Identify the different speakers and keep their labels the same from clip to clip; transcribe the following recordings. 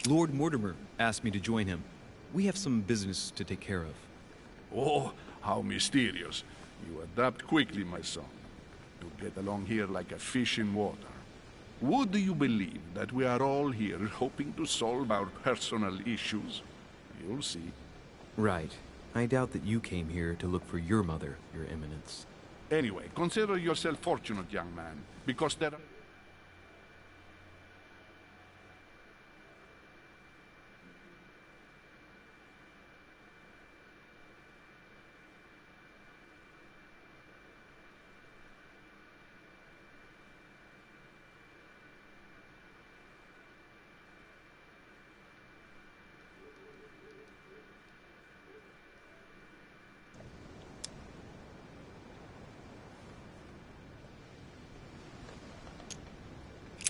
Speaker 1: Lord Mortimer asked me to join him. We have some business to take care of.
Speaker 2: Oh, how mysterious. You adapt quickly, my son. You get along here like a fish in water. Would you believe that we are all here hoping to solve our personal issues? You'll see.
Speaker 1: Right. I doubt that you came here to look for your mother, Your Eminence.
Speaker 2: Anyway, consider yourself fortunate, young man, because there are...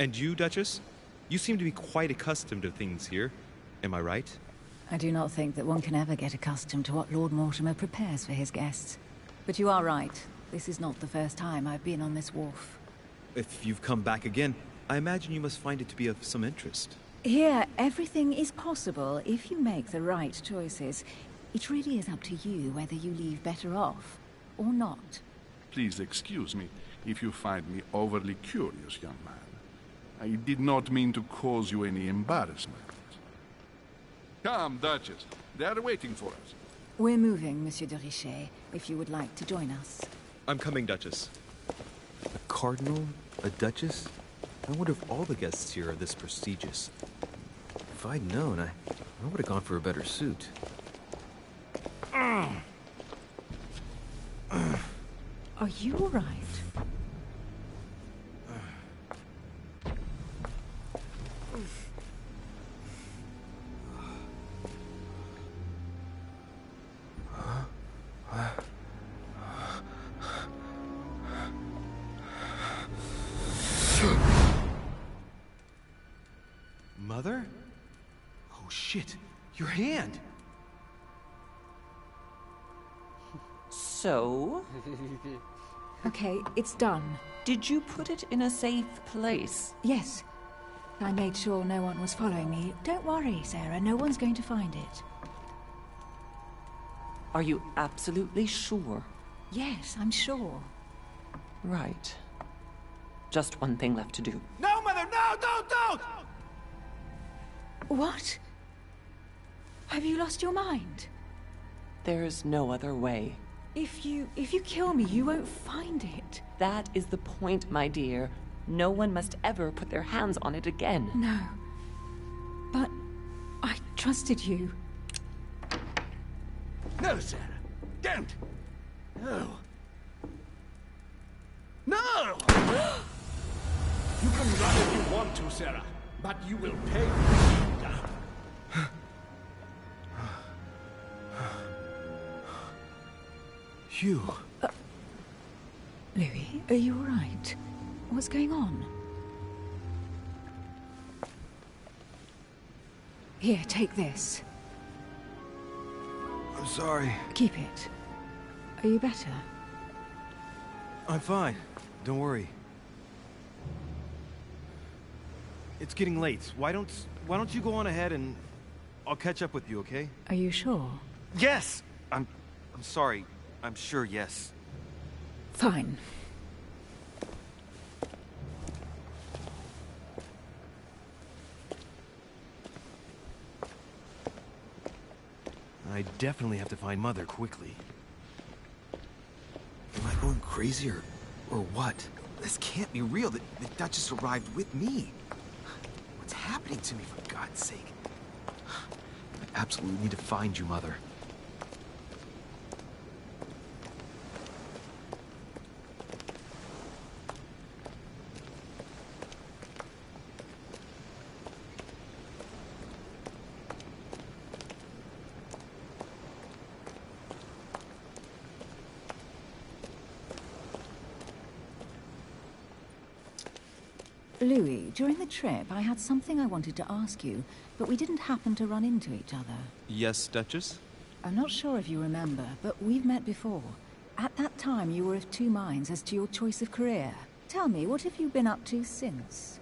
Speaker 1: And you, Duchess? You seem to be quite accustomed to things here. Am I right?
Speaker 3: I do not think that one can ever get accustomed to what Lord Mortimer prepares for his guests. But you are right. This is not the first time I've been on this wharf.
Speaker 1: If you've come back again, I imagine you must find it to be of some interest.
Speaker 3: Here, everything is possible if you make the right choices. It really is up to you whether you leave better off or not.
Speaker 2: Please excuse me if you find me overly curious, young man. I did not mean to cause you any embarrassment. Come, Duchess. They are waiting for us.
Speaker 3: We're moving, Monsieur de Richet, if you would like to join us.
Speaker 1: I'm coming, Duchess. A cardinal? A duchess? I wonder if all the guests here are this prestigious. If I'd known, I would have gone for a better suit.
Speaker 3: Are you all right?
Speaker 1: Mother? Oh shit, your hand!
Speaker 4: So?
Speaker 3: Okay, it's done.
Speaker 4: Did you put it in a safe place?
Speaker 3: Yes. I made sure no one was following me. Don't worry, Sarah, no one's going to find it.
Speaker 4: Are you absolutely sure?
Speaker 3: Yes, I'm sure.
Speaker 4: Right. Just one thing left to do.
Speaker 5: No, Mother, no, don't!
Speaker 3: What? Have you lost your mind?
Speaker 4: There's no other way.
Speaker 3: If you kill me, you won't find it.
Speaker 4: That is the point, my dear. No one must ever put their hands on it again.
Speaker 3: No. But I trusted you.
Speaker 5: No, Sarah. Don't. No. No! You can run if you want to, Sarah, but you will pay.
Speaker 1: Hugh.
Speaker 3: Louis, are you all right? What's going on? Here, take this.
Speaker 1: I'm sorry.
Speaker 3: Keep it. Are you better?
Speaker 1: I'm fine. Don't worry. It's getting late. Why don't you go on ahead and I'll catch up with you, okay?
Speaker 3: Are you sure?
Speaker 1: Yes! I'm sorry. I'm sure, yes.
Speaker 3: Fine.
Speaker 1: I definitely have to find Mother quickly. Am I going crazy or what? This can't be real. The Duchess arrived with me. What's happening to me, for God's sake? I absolutely need to find you, Mother.
Speaker 3: Louis, during the trip, I had something I wanted to ask you, but we didn't happen to run into each other.
Speaker 1: Yes, Duchess?
Speaker 3: I'm not sure if you remember, but we've met before. At that time, you were of two minds as to your choice of career. Tell me, what have you been up to since?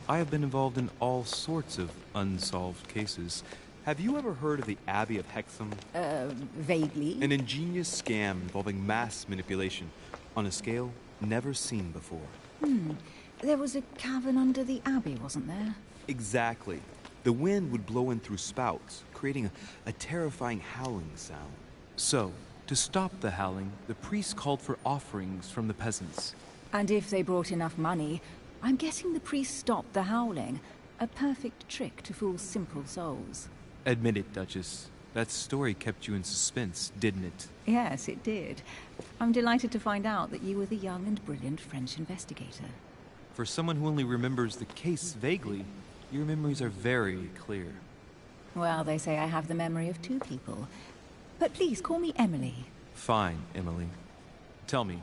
Speaker 6: I have been involved in all sorts of unsolved cases. Have you ever heard of the Abbey of Hexham?
Speaker 3: Vaguely.
Speaker 6: An ingenious scam involving mass manipulation on a scale never seen before.
Speaker 3: There was a cavern under the abbey, wasn't there?
Speaker 6: Exactly. The wind would blow in through spouts, creating a terrifying howling sound. So, to stop the howling, the priests called for offerings from the peasants.
Speaker 3: And if they brought enough money, I'm guessing the priests stopped the howling. A perfect trick to fool simple souls.
Speaker 6: Admit it, Duchess. That story kept you in suspense, didn't it?
Speaker 3: Yes, it did. I'm delighted to find out that you were the young and brilliant French investigator.
Speaker 6: For someone who only remembers the case vaguely, your memories are very clear.
Speaker 3: Well, they say I have the memory of two people. But please, call me Emily.
Speaker 6: Fine, Emily. Tell me,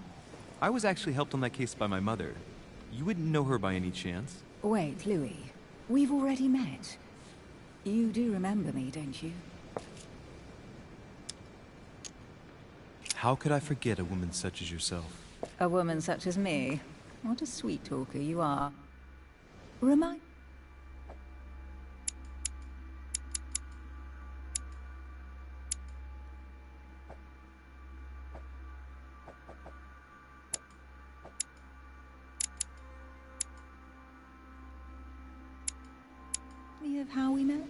Speaker 6: I was actually helped on that case by my mother. You wouldn't know her by any chance?
Speaker 3: Wait, Louis. We've already met. You do remember me, don't you?
Speaker 6: How could I forget a woman such as yourself?
Speaker 3: A woman such as me? What a sweet talker you are. Remind me of how we met?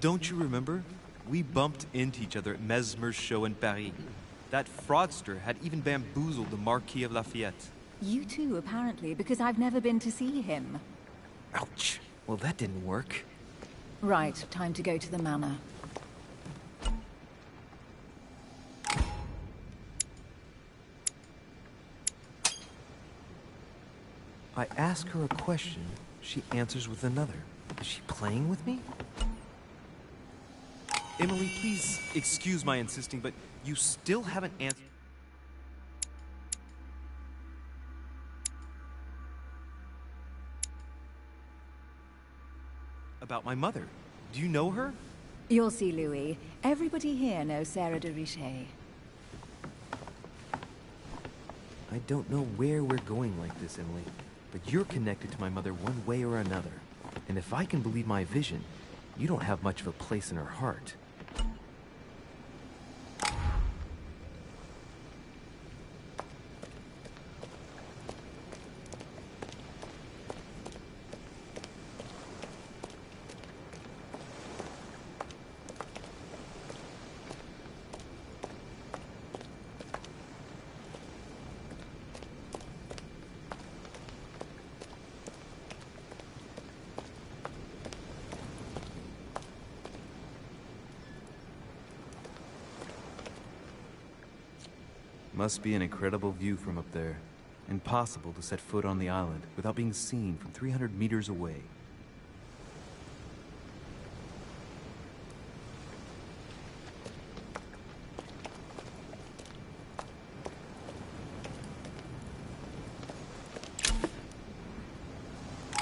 Speaker 6: Don't you remember? We bumped into each other at Mesmer's show in Paris. That fraudster had even bamboozled the Marquis of Lafayette.
Speaker 3: You too, apparently, because I've never been to see him.
Speaker 1: Ouch. Well, that didn't work.
Speaker 3: Right, time to go to the manor.
Speaker 1: I ask her a question, she answers with another. Is she playing with me?
Speaker 6: Emily, please excuse my insisting, but you still haven't answered about my mother. Do you know her?
Speaker 3: You'll see, Louis. Everybody here knows Sarah de Richet.
Speaker 1: I don't know where we're going like this, Emily, but you're connected to my mother one way or another. And if I can believe my vision, you don't have much of a place in her heart.
Speaker 6: Must be an incredible view from up there. Impossible to set foot on the island without being seen from 300 meters away.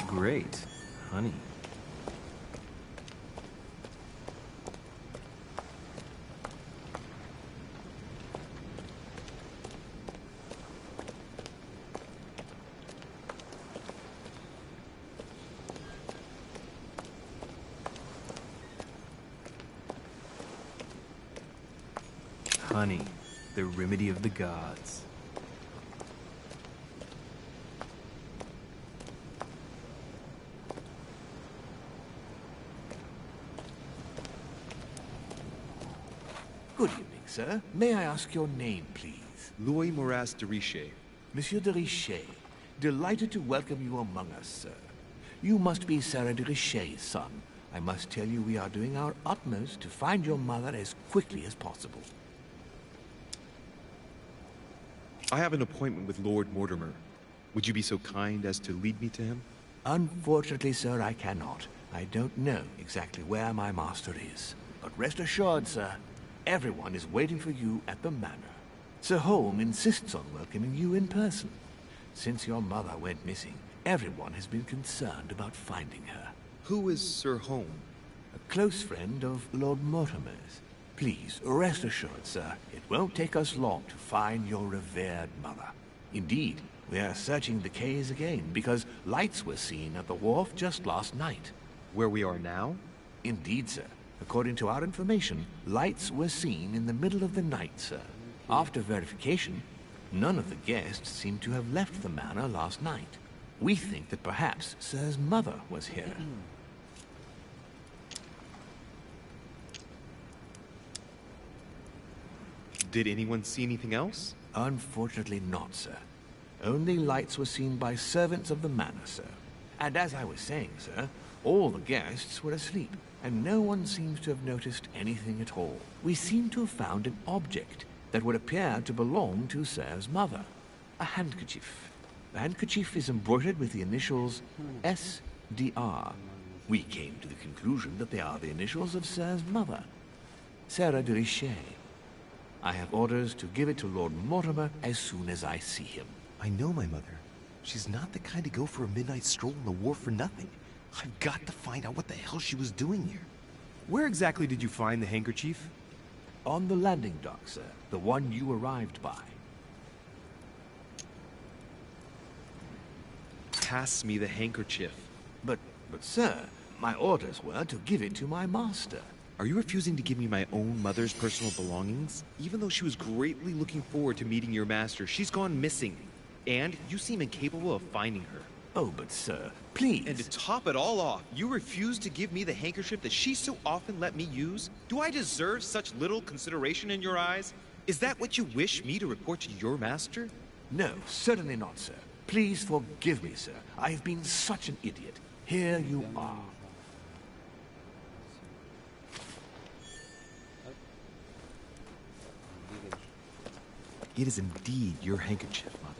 Speaker 6: Great. Honey. Honey, the remedy of the gods.
Speaker 5: Good evening, sir. May I ask your name, please?
Speaker 6: Louis Moras de Richet.
Speaker 5: Monsieur de Richet. Delighted to welcome you among us, sir. You must be Sarah de Richet's son. I must tell you we are doing our utmost to find your mother as quickly as possible.
Speaker 6: I have an appointment with Lord Mortimer. Would you be so kind as to lead me to him?
Speaker 5: Unfortunately, sir, I cannot. I don't know exactly where my master is. But rest assured, sir, everyone is waiting for you at the manor. Sir Holm insists on welcoming you in person. Since your mother went missing, everyone has been concerned about finding her.
Speaker 6: Who is Sir Holm?
Speaker 5: a close friend of Lord Mortimer's. Please, rest assured, sir, it won't take us long to find your revered mother. Indeed, we are searching the quays again because lights were seen at the wharf just last night.
Speaker 6: Where we are now?
Speaker 5: Indeed, sir. According to our information, lights were seen in the middle of the night, sir. After verification, none of the guests seem to have left the manor last night. We think that perhaps Sir's mother was here.
Speaker 6: Did anyone see anything else?
Speaker 5: Unfortunately not, sir. Only lights were seen by servants of the manor, sir. And as I was saying, sir, all the guests were asleep, and no one seems to have noticed anything at all. We seem to have found an object that would appear to belong to Sir's mother. A handkerchief. The handkerchief is embroidered with the initials S.D.R. We came to the conclusion that they are the initials of Sir's mother, Sarah de Richet. I have orders to give it to Lord Mortimer as soon as I see him.
Speaker 1: I know my mother. She's not the kind to go for a midnight stroll on the wharf for nothing. I've got to find out what the hell she was doing here.
Speaker 6: Where exactly did you find the handkerchief?
Speaker 5: On the landing dock, sir. The one you arrived by.
Speaker 6: Pass me the handkerchief.
Speaker 5: But sir, my orders were to give it to my master.
Speaker 6: Are you refusing to give me my own mother's personal belongings? Even though she was greatly looking forward to meeting your master, she's gone missing. And you seem incapable of finding her.
Speaker 5: Oh, but sir, please.
Speaker 6: And to top it all off, you refuse to give me the handkerchief that she so often let me use? Do I deserve such little consideration in your eyes? Is that what you wish me to report to your master?
Speaker 5: No, certainly not, sir. Please forgive me, sir. I have been such an idiot. Here you are.
Speaker 1: It is indeed your handkerchief, Mother.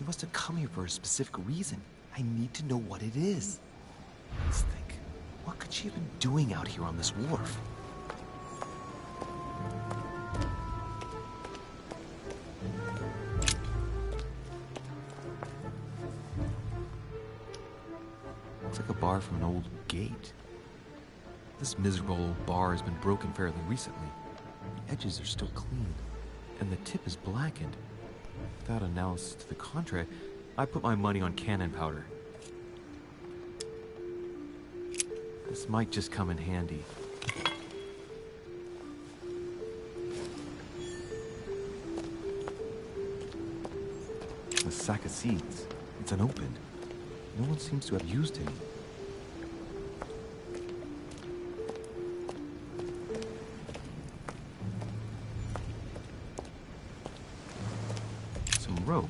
Speaker 1: You must have come here for a specific reason. I need to know what it is. Let's think. What could she have been doing out here on this wharf? Looks like a bar from an old gate. This miserable old bar has been broken fairly recently. The edges are still clean, and the tip is blackened. Without analysis to the contrary, I put my money on cannon powder. This might just come in handy. A sack of seeds. It's unopened. No one seems to have used any. Some rope.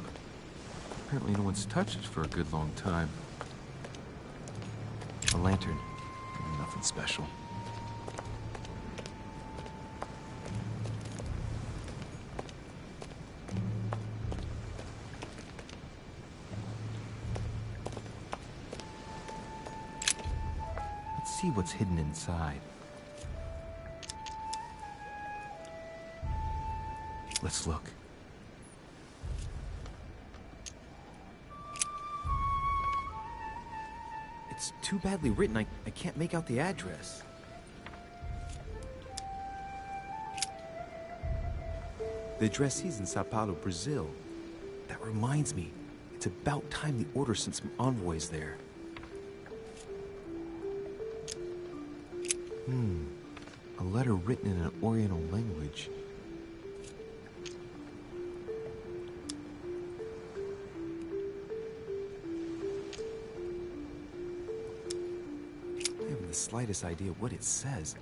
Speaker 1: Apparently no one's touched it for a good long time. A lantern. Nothing special. Let's see what's hidden inside. Let's look. It's too badly written, I can't make out the address. The address is in Sao Paulo, Brazil. That reminds me, it's about time the order sent some envoys there. A letter written in an Oriental language. I haven't the slightest idea what it says.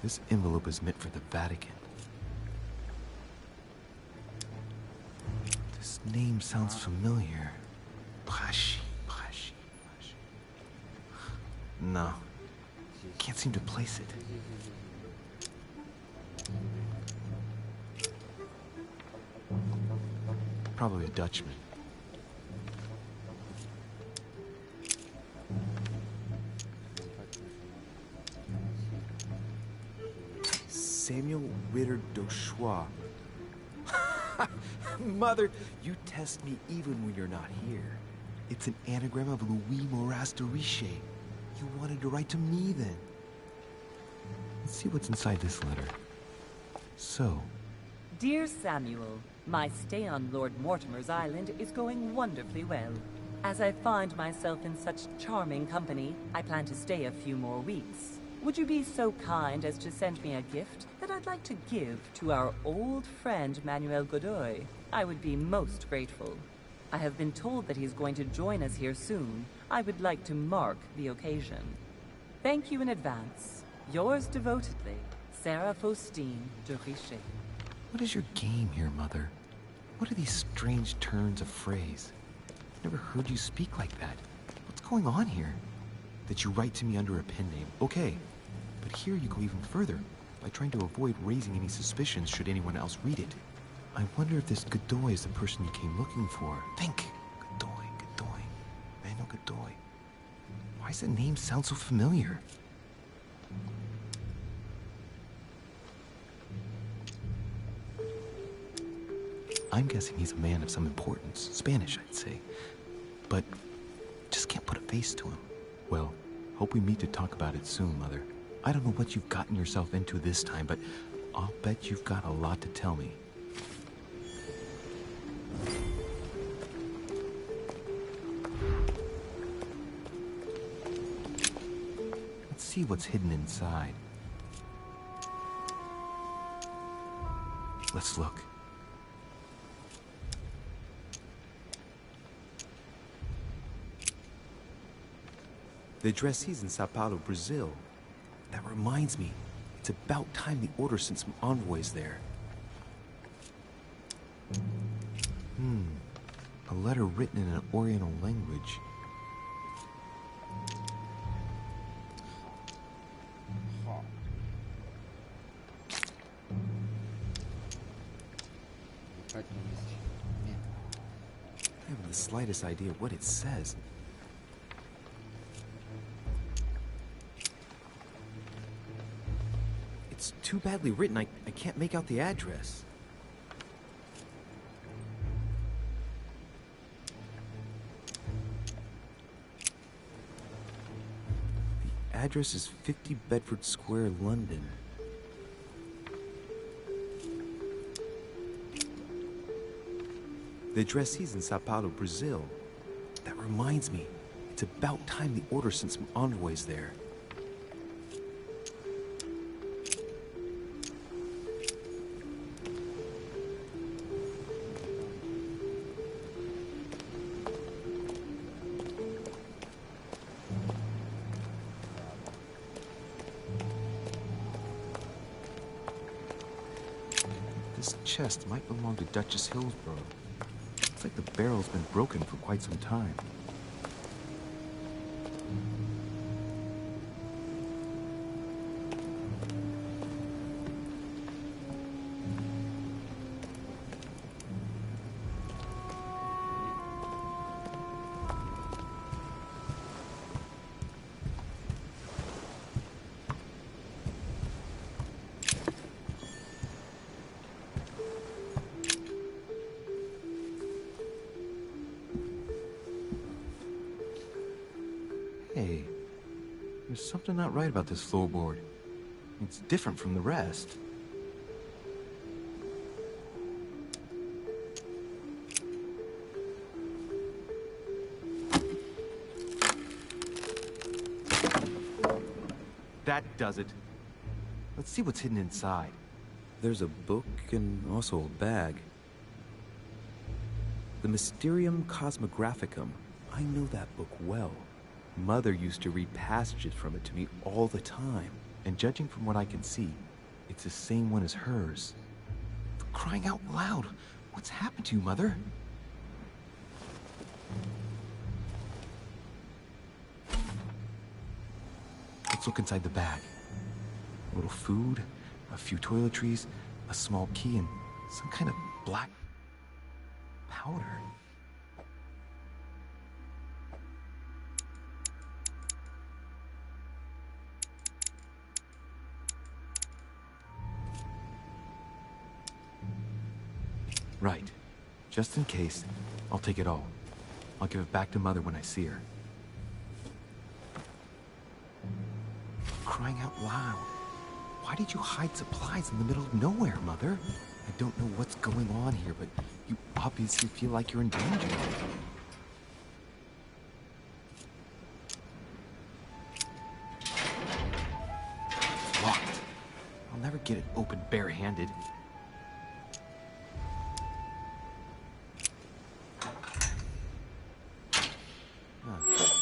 Speaker 1: This envelope is meant for the Vatican. This name sounds familiar. Pashi. No. Can't seem to place it. Probably a Dutchman. Samuel Ritter Dauchois. Mother, you test me even when you're not here. It's an anagram of Louis Moras de Riche. You wanted to write to me then. Let's see what's inside this letter. So,
Speaker 4: Dear Samuel, my stay on Lord Mortimer's island is going wonderfully well. As I find myself in such charming company, I plan to stay a few more weeks. Would you be so kind as to send me a gift that I'd like to give to our old friend Manuel Godoy? I would be most grateful. I have been told that he's going to join us here soon. I would like to mark the occasion. Thank you in advance. Yours devotedly, Sarah Faustine de Riche.
Speaker 1: what is your game here, Mother? What are these strange turns of phrase? I've never heard you speak like that. What's going on here? That you write to me under a pen name, okay. But here you go even further, by trying to avoid raising any suspicions should anyone else read it. I wonder if this Godoy is the person you came looking for. Think! Godoy. Manuel Godoy. Why does that name sound so familiar? I'm guessing he's a man of some importance. Spanish, I'd say. But just can't put a face to him. Well, hope we meet to talk about it soon, Mother. I don't know what you've gotten yourself into this time, but I'll bet you've got a lot to tell me. Let's see what's hidden inside. Let's look. The addressee's in Sao Paulo, Brazil. That reminds me, it's about time the order sent some envoys there. A letter written in an Oriental language. I haven't the slightest idea what it says. It's too badly written, I can't make out the address. The address is 50 Bedford Square, London. The addressee's in Sao Paulo, Brazil. That reminds me, it's about time the order sent some envoys there. This chest might belong to Duchess Hillsborough. Looks like the barrel's been broken for quite some time. Hey, there's something not right about this floorboard. It's different from the rest. That does it. Let's see what's hidden inside. There's a book and also a bag. The Mysterium Cosmographicum. I know that book well. Mother used to read passages from it to me all the time. And judging from what I can see, it's the same one as hers. For crying out loud, what's happened to you, Mother? Let's look inside the bag. A little food, a few toiletries, a small key, and some kind of black powder. Right. Just in case, I'll take it all. I'll give it back to Mother when I see her. Crying out loud. Why did you hide supplies in the middle of nowhere, Mother? I don't know what's going on here, but you obviously feel like you're in danger. It's locked. I'll never get it open barehanded.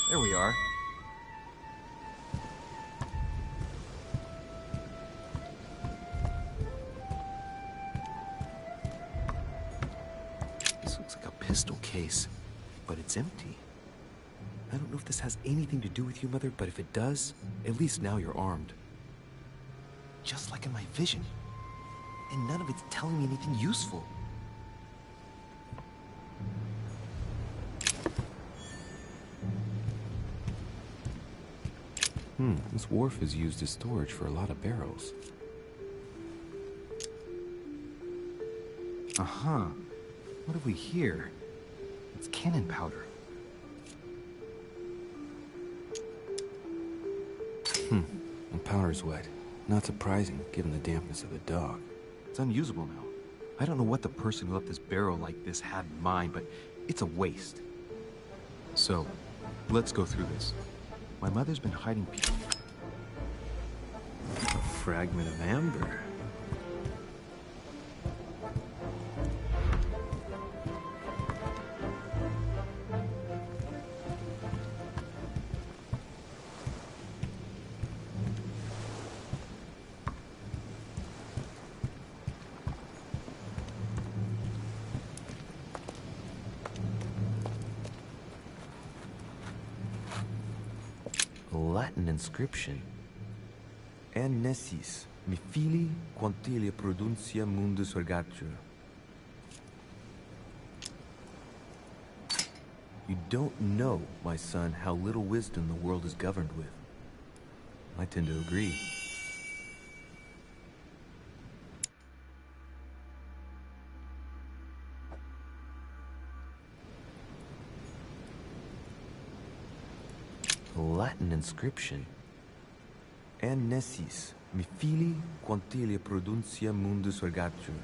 Speaker 1: There we are. This looks like a pistol case, but it's empty. I don't know if this has anything to do with you, Mother, but if it does, at least now you're armed. Just like in my vision. And none of it's telling me anything useful.
Speaker 6: This wharf is used as storage for a lot of barrels.
Speaker 1: Uh-huh. What have we here? It's cannon powder.
Speaker 6: The powder's wet. Not surprising, given the dampness of the dock.
Speaker 1: It's unusable now. I don't know what the person who left this barrel like this had in mind, but it's a waste. So, let's go through this. My mother's been hiding people.
Speaker 6: A fragment of amber.
Speaker 5: Latin inscription. En nessis, mi fili quantilia produncia mundus ergatur. You don't know, my son, how little wisdom the world is governed with. I tend to agree. Latin inscription. En nessis, mi fili quantilia produncia mundus ergatur.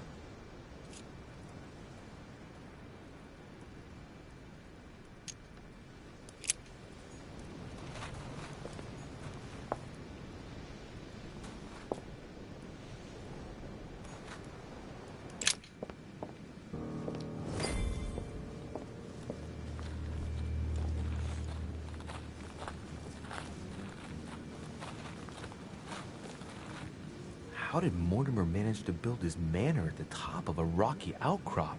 Speaker 5: How did Mortimer manage to build his manor at the top of a rocky outcrop?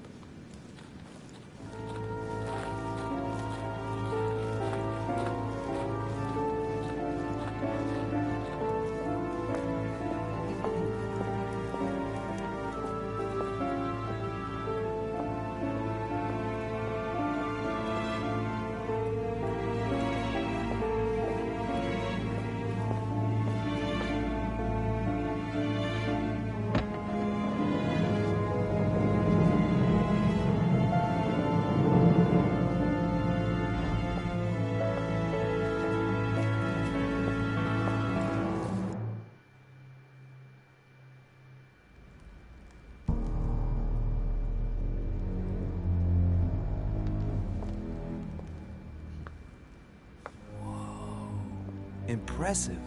Speaker 5: Impressive.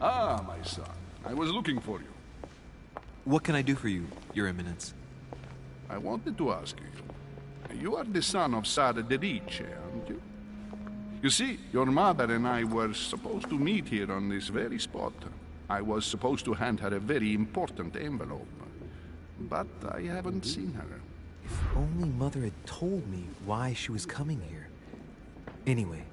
Speaker 2: Ah, my son. I was looking for you.
Speaker 6: What can I do for you, Your Eminence?
Speaker 2: I wanted to ask you. You are the son of Sara de Ricci, aren't you? You see, your mother and I were supposed to meet here on this very spot. I was supposed to hand her a very important envelope. But I haven't seen her.
Speaker 1: If only Mother had told me why she was coming here. Anyway,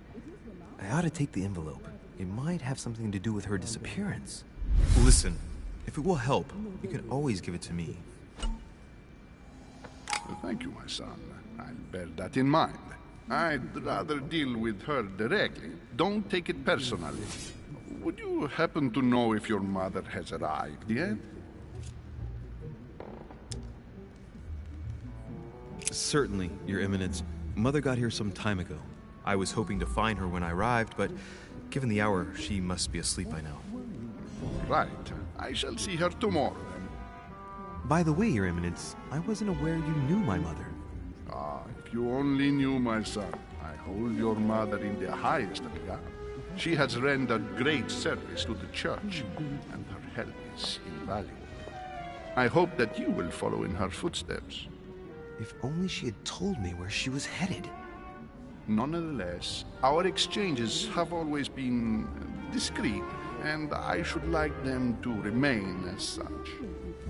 Speaker 1: I ought to take the envelope. It might have something to do with her disappearance. Listen, if it will help, you can always give it to me.
Speaker 2: Well, thank you, my son. I'll bear that in mind. I'd rather deal with her directly. Don't take it personally. Would you happen to know if your mother has arrived yet?
Speaker 6: Certainly, Your Eminence. Mother got here some time ago. I was hoping to find her when I arrived, but given the hour, she must be asleep by now.
Speaker 2: Right. I shall see her tomorrow, then.
Speaker 6: By the way, Your Eminence, I wasn't aware you knew my mother.
Speaker 2: Ah, if you only knew, my son. I hold your mother in the highest regard. She has rendered great service to the church, and her help is invaluable. I hope that you will follow in her footsteps.
Speaker 1: If only she had told me where she was headed.
Speaker 2: Nonetheless, our exchanges have always been discreet, and I should like them to remain as such.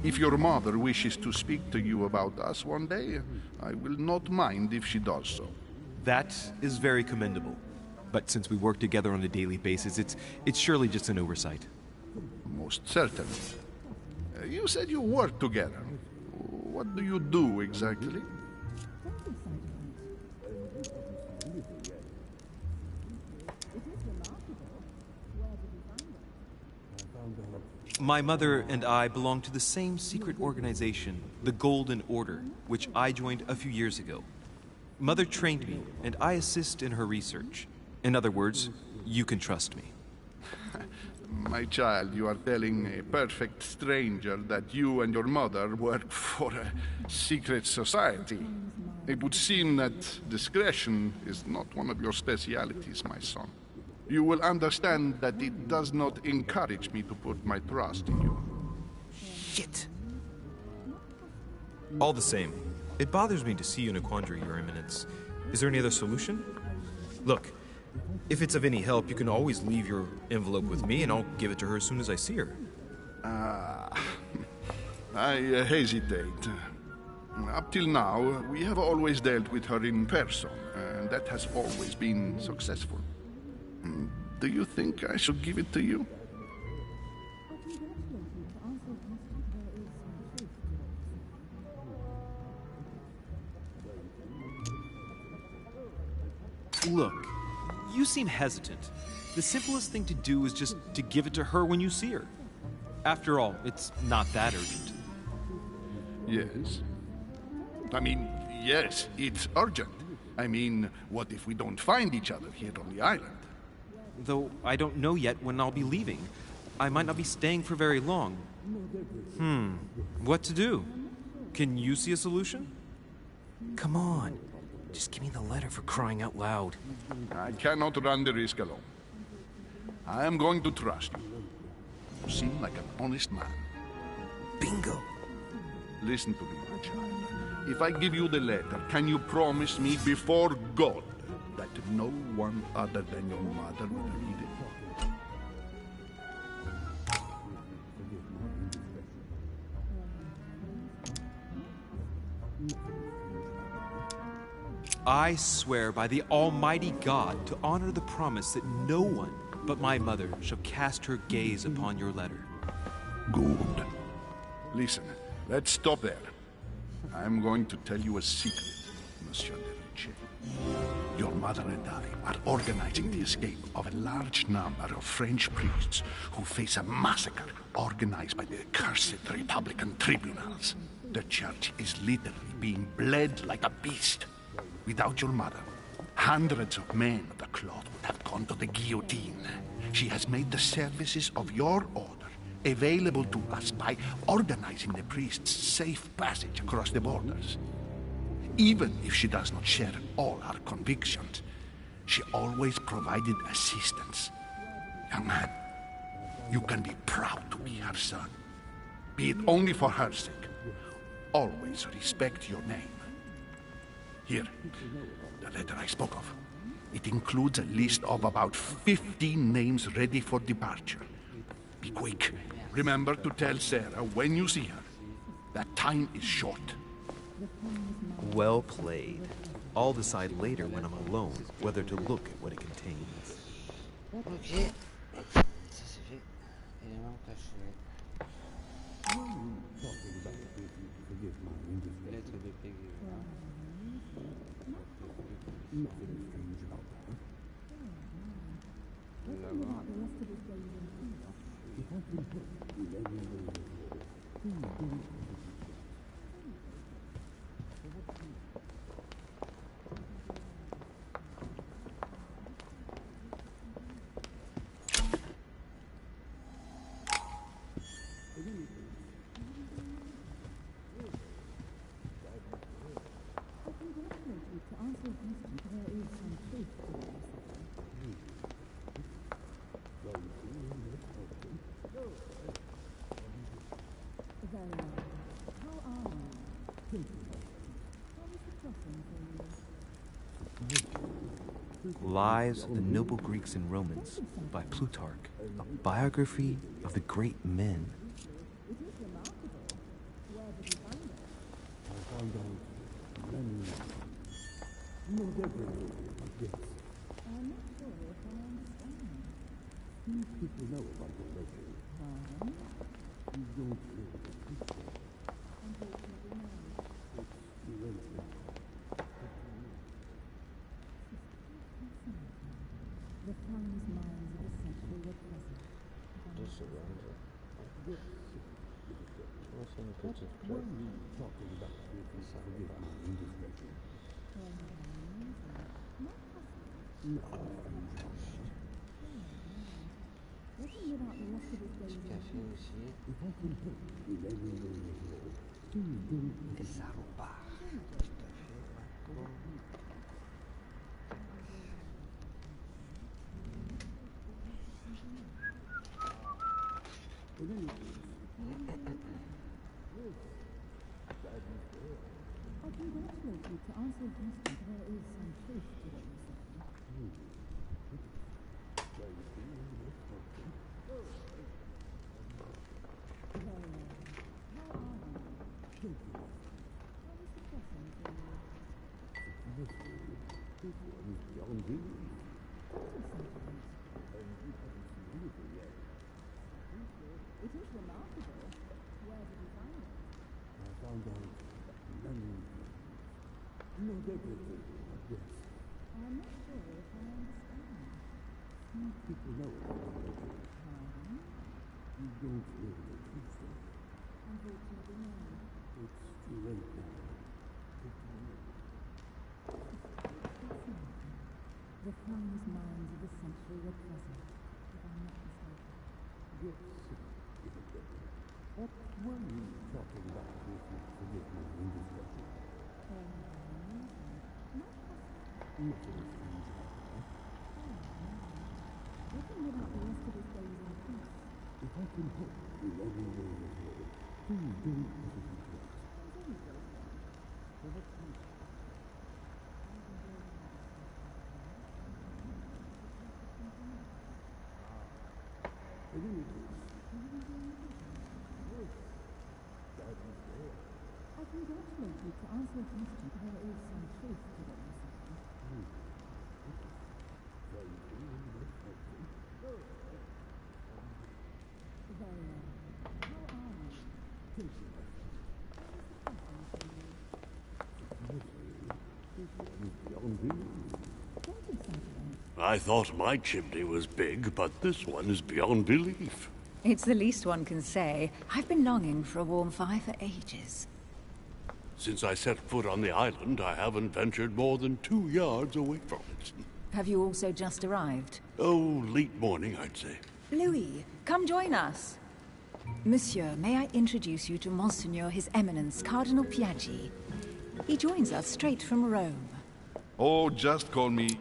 Speaker 2: If your mother wishes to speak to you about us one day, I will not mind if she does so.
Speaker 6: That is very commendable. But since we work together on a daily basis, it's surely just an oversight.
Speaker 2: Most certainly. You said you work together. What do you do exactly?
Speaker 6: My mother and I belong to the same secret organization, the Golden Order, which I joined a few years ago. Mother trained me, and I assist in her research. In other words, you can trust me.
Speaker 2: My child, you are telling a perfect stranger that you and your mother work for a secret society. It would seem that discretion is not one of your specialities, my son. You will understand that it does not encourage me to put my trust in you.
Speaker 1: Shit.
Speaker 6: All the same, it bothers me to see you in a quandary, Your Eminence. Is there any other solution? Look, if it's of any help, you can always leave your envelope with me, and I'll give it to her as soon as I see her.
Speaker 2: I hesitate. Up till now, we have always dealt with her in person, and that has always been successful. Do you think I should give it to you?
Speaker 6: Look, you seem hesitant. The simplest thing to do is just to give it to her when you see her. After all, it's not that urgent.
Speaker 2: Yes. I mean, yes, it's urgent. I mean, what if we don't find each other here on the island?
Speaker 6: Though I don't know yet when I'll be leaving. I might not be staying for very long. What to do? Can you see a solution?
Speaker 1: Come on. Just give me the letter, for crying out loud.
Speaker 2: I cannot run the risk alone. I am going to trust you. You seem like an honest man.
Speaker 1: Bingo.
Speaker 2: Listen to me, my child. If I give you the letter, can you promise me before God that no one other than your mother will read it?
Speaker 6: I swear by the Almighty God to honor the promise that no one but my mother shall cast her gaze upon your letter.
Speaker 2: Good. Listen, let's stop there. I'm going to tell you a secret, Monsieur Deriche. Your mother and I are organizing the escape of a large number of French priests who face a massacre organized by the accursed Republican tribunals. The church is literally being bled like a beast. Without your mother, hundreds of men of the cloth would have gone to the guillotine. She has made the services of your order available to us by organizing the priests' safe passage across the borders. Even if she does not share all our convictions, she always provided assistance. Young man, you can be proud to be her son. Be it only for her sake. Always respect your name. Here, the letter I spoke of. It includes a list of about 15 names ready for departure. Be quick. Remember to tell Sarah when you see her. That time is short.
Speaker 6: Well played. I'll decide later when I'm alone whether to look at what it contains.
Speaker 7: Ok. Ça c'est fait. Élément caché. Lettre de PG.
Speaker 6: Lives of the Noble Greeks and Romans by Plutarch, a biography of the great men.
Speaker 7: Petit café aussi. Des salopards. Tout à fait. D'accord.
Speaker 3: The finest minds of the century were present, if I'm not mistaken.
Speaker 8: What were you talking about with me? Forgive my indiscretion. Nothing strange about that.
Speaker 3: Looking without the rest of his days in peace.
Speaker 8: If I can help you any way at all, please don't hesitate to ask. For what reason? At any rate, yes, that is there.
Speaker 3: I congratulate you to answer a question. There is some truth to what you say.
Speaker 8: Thank you, that's helpful.
Speaker 3: Very well. How are you?
Speaker 8: Thank you, my friend. This one is beyond belief.
Speaker 3: Don't be so late.
Speaker 9: I thought my chimney was big, but this one is beyond belief.
Speaker 3: It's the least one can say. I've been longing for a warm fire for ages.
Speaker 9: Since I set foot on the island, I haven't ventured more than 2 yards away from it.
Speaker 3: Have you also just arrived?
Speaker 9: Oh, late morning, I'd say.
Speaker 3: Louis, come join us. Monsieur, may I introduce you to Monseigneur His Eminence, Cardinal Piaggi. He joins us straight from Rome.
Speaker 2: Oh, just call me...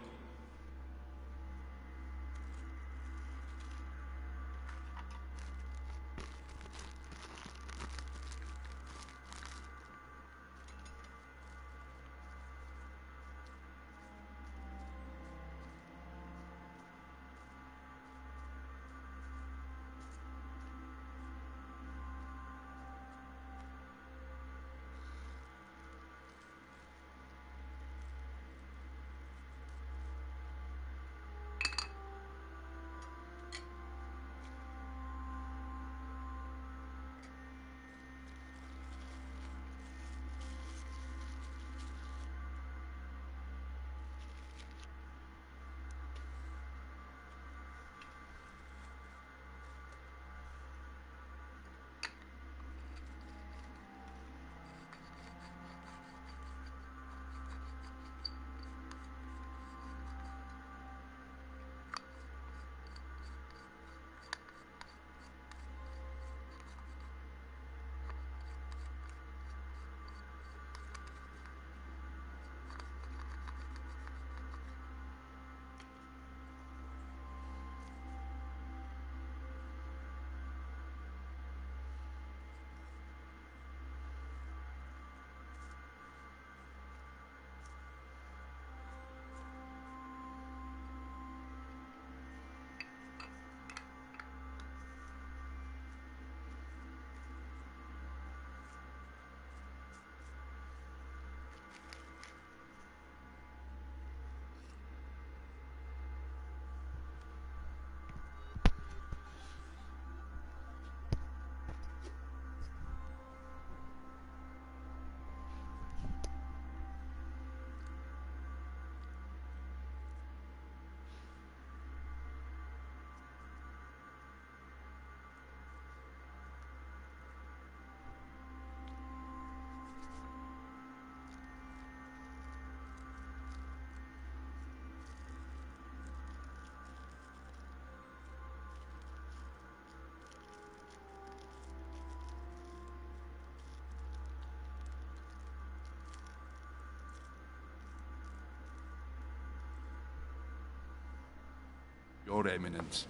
Speaker 2: Your Eminence.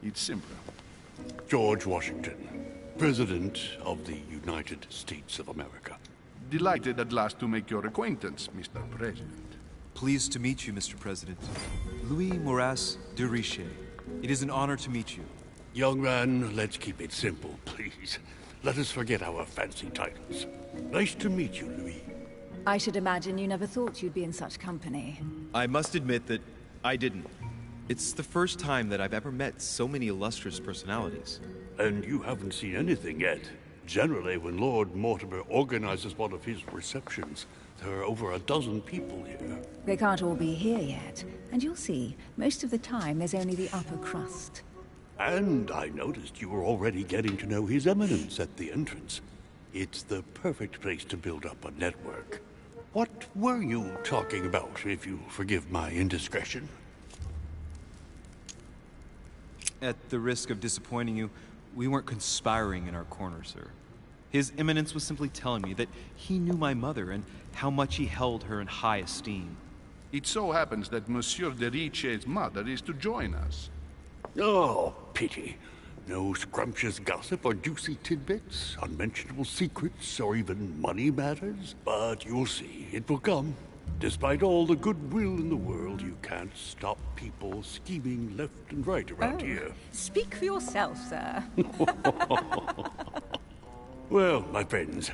Speaker 2: It's simpler.
Speaker 9: George Washington, President of the United States of America.
Speaker 2: Delighted at last to make your acquaintance, Mr. President.
Speaker 6: Pleased to meet you, Mr. President. Louis Moras de Richet. It is an honor to meet you.
Speaker 9: Young man, let's keep it simple, please. Let us forget our fancy titles. Nice to meet you, Louis.
Speaker 3: I should imagine you never thought you'd be in such company.
Speaker 6: I must admit that I didn't. It's the first time that I've ever met so many illustrious personalities.
Speaker 9: And you haven't seen anything yet. Generally, when Lord Mortimer organizes one of his receptions, there are over a dozen people here.
Speaker 3: They can't all be here yet. And you'll see, most of the time there's only the upper crust.
Speaker 9: And I noticed you were already getting to know His Eminence at the entrance. It's the perfect place to build up a network. What were you talking about, if you'll forgive my indiscretion?
Speaker 6: At the risk of disappointing you, we weren't conspiring in our corner, sir. His Eminence was simply telling me that he knew my mother and how much he held her in high esteem.
Speaker 2: It so happens that Monsieur de Richet's mother is to join us.
Speaker 9: Oh, pity. No scrumptious gossip or juicy tidbits, unmentionable secrets, or even money matters. But you'll see, it will come. Despite all the goodwill in the world, you can't stop people scheming left and right around here.
Speaker 3: Speak for yourself, sir.
Speaker 9: Well, my friends,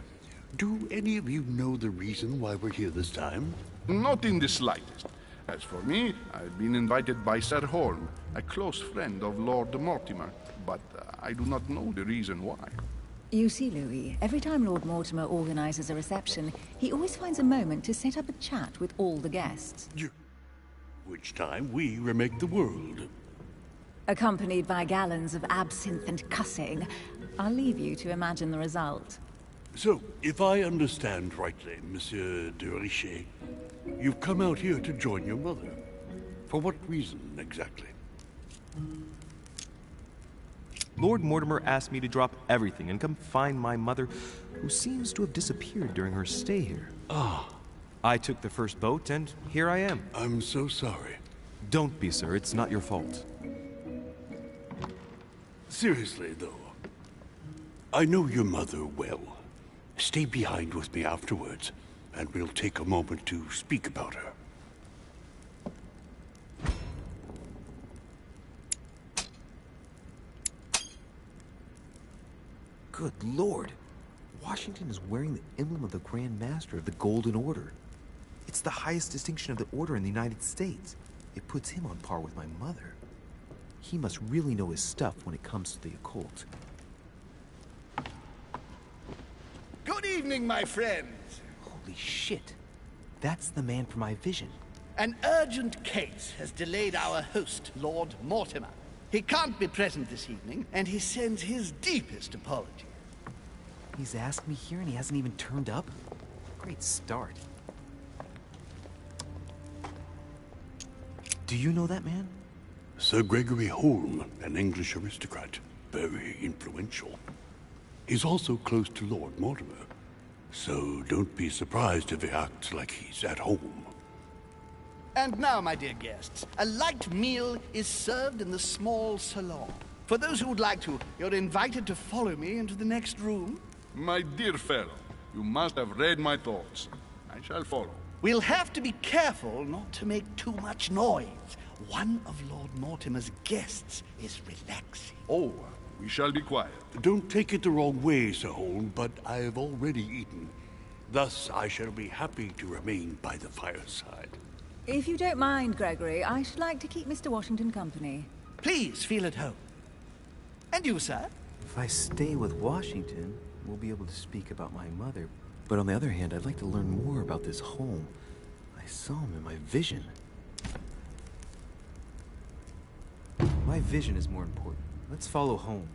Speaker 9: do any of you know the reason why we're here this time?
Speaker 2: Not in the slightest. As for me, I've been invited by Sir Holm, a close friend of Lord Mortimer, but I do not know the reason why.
Speaker 3: You see, Louis, every time Lord Mortimer organizes a reception, he always finds a moment to set up a chat with all the guests.
Speaker 9: Which time we remake the world.
Speaker 3: Accompanied by gallons of absinthe and cussing. I'll leave you to imagine the result.
Speaker 9: So, if I understand rightly, Monsieur de Richet, you've come out here to join your mother. For what reason, exactly?
Speaker 6: Lord Mortimer asked me to drop everything and come find my mother, who seems to have disappeared during her stay here.
Speaker 9: Ah.
Speaker 6: I took the first boat, and here I am.
Speaker 9: I'm so sorry.
Speaker 6: Don't be, sir. It's not your fault.
Speaker 9: Seriously, though, I know your mother well. Stay behind with me afterwards, and we'll take a moment to speak about her.
Speaker 1: Good Lord. Washington is wearing the emblem of the Grand Master of the Golden Order. It's the highest distinction of the Order in the United States. It puts him on par with my mother. He must really know his stuff when it comes to the occult.
Speaker 10: Good evening, my friends.
Speaker 1: Holy shit. That's the man from my vision.
Speaker 10: An urgent case has delayed our host, Lord Mortimer. He can't be present this evening, and he sends his deepest apologies.
Speaker 1: He's asked me here and he hasn't even turned up? Great start. Do you know that man?
Speaker 9: Sir Gregory Holm, an English aristocrat. Very influential. He's also close to Lord Mortimer. So don't be surprised if he acts like he's at home.
Speaker 10: And now, my dear guests, a light meal is served in the small salon. For those who would like to, you're invited to follow me into the next room.
Speaker 2: My dear fellow, you must have read my thoughts. I shall follow.
Speaker 10: We'll have to be careful not to make too much noise. One of Lord Mortimer's guests is relaxing.
Speaker 2: Oh, we shall be quiet.
Speaker 9: Don't take it the wrong way, Sir Holm, but I've already eaten. Thus, I shall be happy to remain by the fireside.
Speaker 3: If you don't mind, Gregory, I should like to keep Mr. Washington company.
Speaker 10: Please feel at home. And you, sir?
Speaker 1: If I stay with Washington, we'll be able to speak about my mother. But on the other hand, I'd like to learn more about this home. I saw him in my vision. My vision is more important. Let's follow home.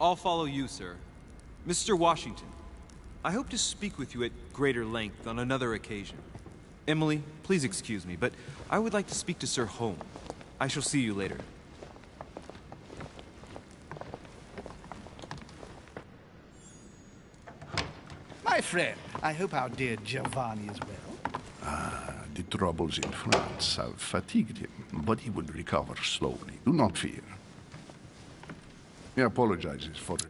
Speaker 6: I'll follow you, sir. Mr. Washington, I hope to speak with you at greater length on another occasion. Emily, please excuse me, but I would like to speak to Sir Holm. I shall see you later.
Speaker 10: My friend, I hope our dear Giovanni is well.
Speaker 2: The troubles in France have fatigued him, but he will recover slowly. Do not fear. He apologizes for it.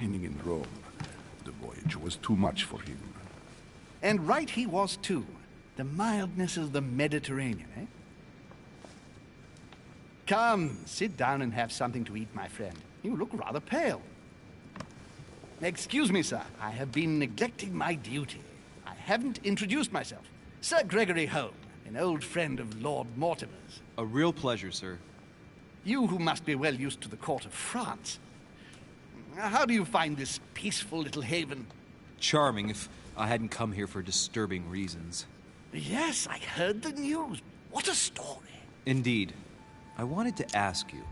Speaker 2: Remaining in Rome, the voyage was too much for him.
Speaker 10: And right he was, too. The mildness of the Mediterranean, eh? Come, sit down and have something to eat, my friend. You look rather pale. Excuse me, sir. I have been neglecting my duty. I haven't introduced myself. Sir Gregory Home, an old friend of Lord Mortimer's.
Speaker 6: A real pleasure, sir.
Speaker 10: You who must be well used to the court of France. How do you find this peaceful little haven?
Speaker 6: Charming, if I hadn't come here for disturbing reasons.
Speaker 10: Yes, I heard the news. What a story.
Speaker 6: Indeed. I wanted to ask you.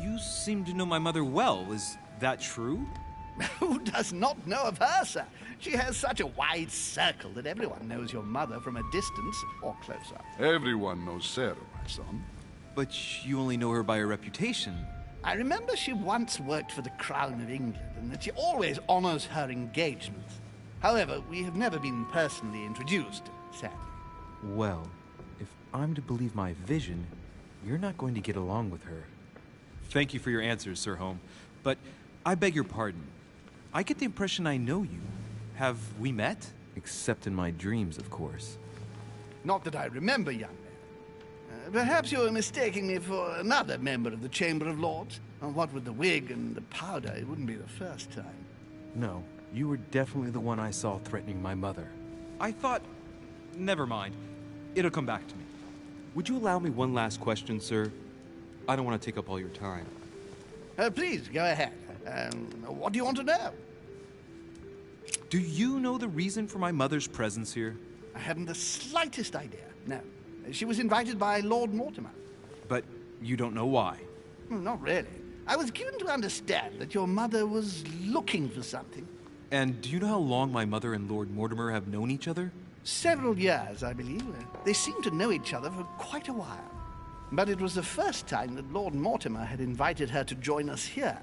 Speaker 6: You seem to know my mother well. Is that true?
Speaker 10: Who does not know of her, sir? She has such a wide circle that everyone knows your mother from a distance or closer.
Speaker 2: Everyone knows Sarah, my son.
Speaker 6: But you only know her by her reputation.
Speaker 10: I remember she once worked for the Crown of England and that she always honors her engagements. However, we have never been personally introduced, sadly.
Speaker 6: Well, if I'm to believe my vision, you're not going to get along with her. Thank you for your answers, Sir Home. But I beg your pardon. I get the impression I know you. Have we met? Except in my dreams, of course.
Speaker 10: Not that I remember, young man. Perhaps you're mistaking me for another member of the Chamber of Lords. What with the wig and the powder, it wouldn't be the first time.
Speaker 6: No, you were definitely the one I saw threatening my mother. I thought... Never mind. It'll come back to me. Would you allow me one last question, sir? I don't want to take up all your time.
Speaker 10: Please, go ahead. What do you want to know?
Speaker 6: Do you know the reason for my mother's presence here?
Speaker 10: I haven't the slightest idea, no. She was invited by Lord Mortimer.
Speaker 6: But you don't know why?
Speaker 10: Not really. I was given to understand that your mother was looking for something.
Speaker 6: And do you know how long my mother and Lord Mortimer have known each other?
Speaker 10: Several years, I believe. They seemed to know each other for quite a while. But it was the first time that Lord Mortimer had invited her to join us here.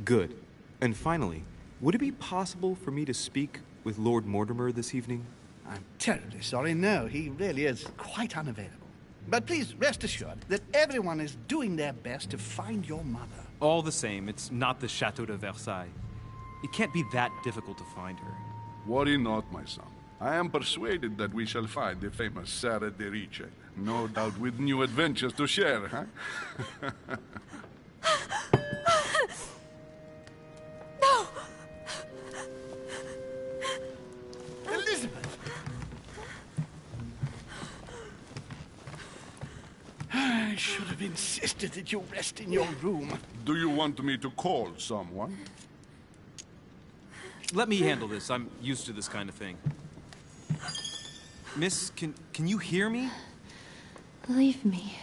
Speaker 6: Good. And finally, would it be possible for me to speak with Lord Mortimer this evening?
Speaker 10: I'm terribly sorry, no. He really is quite unavailable. But please rest assured that everyone is doing their best to find your mother.
Speaker 6: All the same, it's not the Chateau de Versailles. It can't be that difficult to find her.
Speaker 2: Worry not, my son. I am persuaded that we shall find the famous Sarah de Riche. No doubt with new adventures to share, huh?
Speaker 3: No!
Speaker 10: Elizabeth! I should have insisted that you rest in your room.
Speaker 2: Do you want me to call someone?
Speaker 6: Let me handle this. I'm used to this kind of thing. Miss, can you hear me?
Speaker 11: Leave me.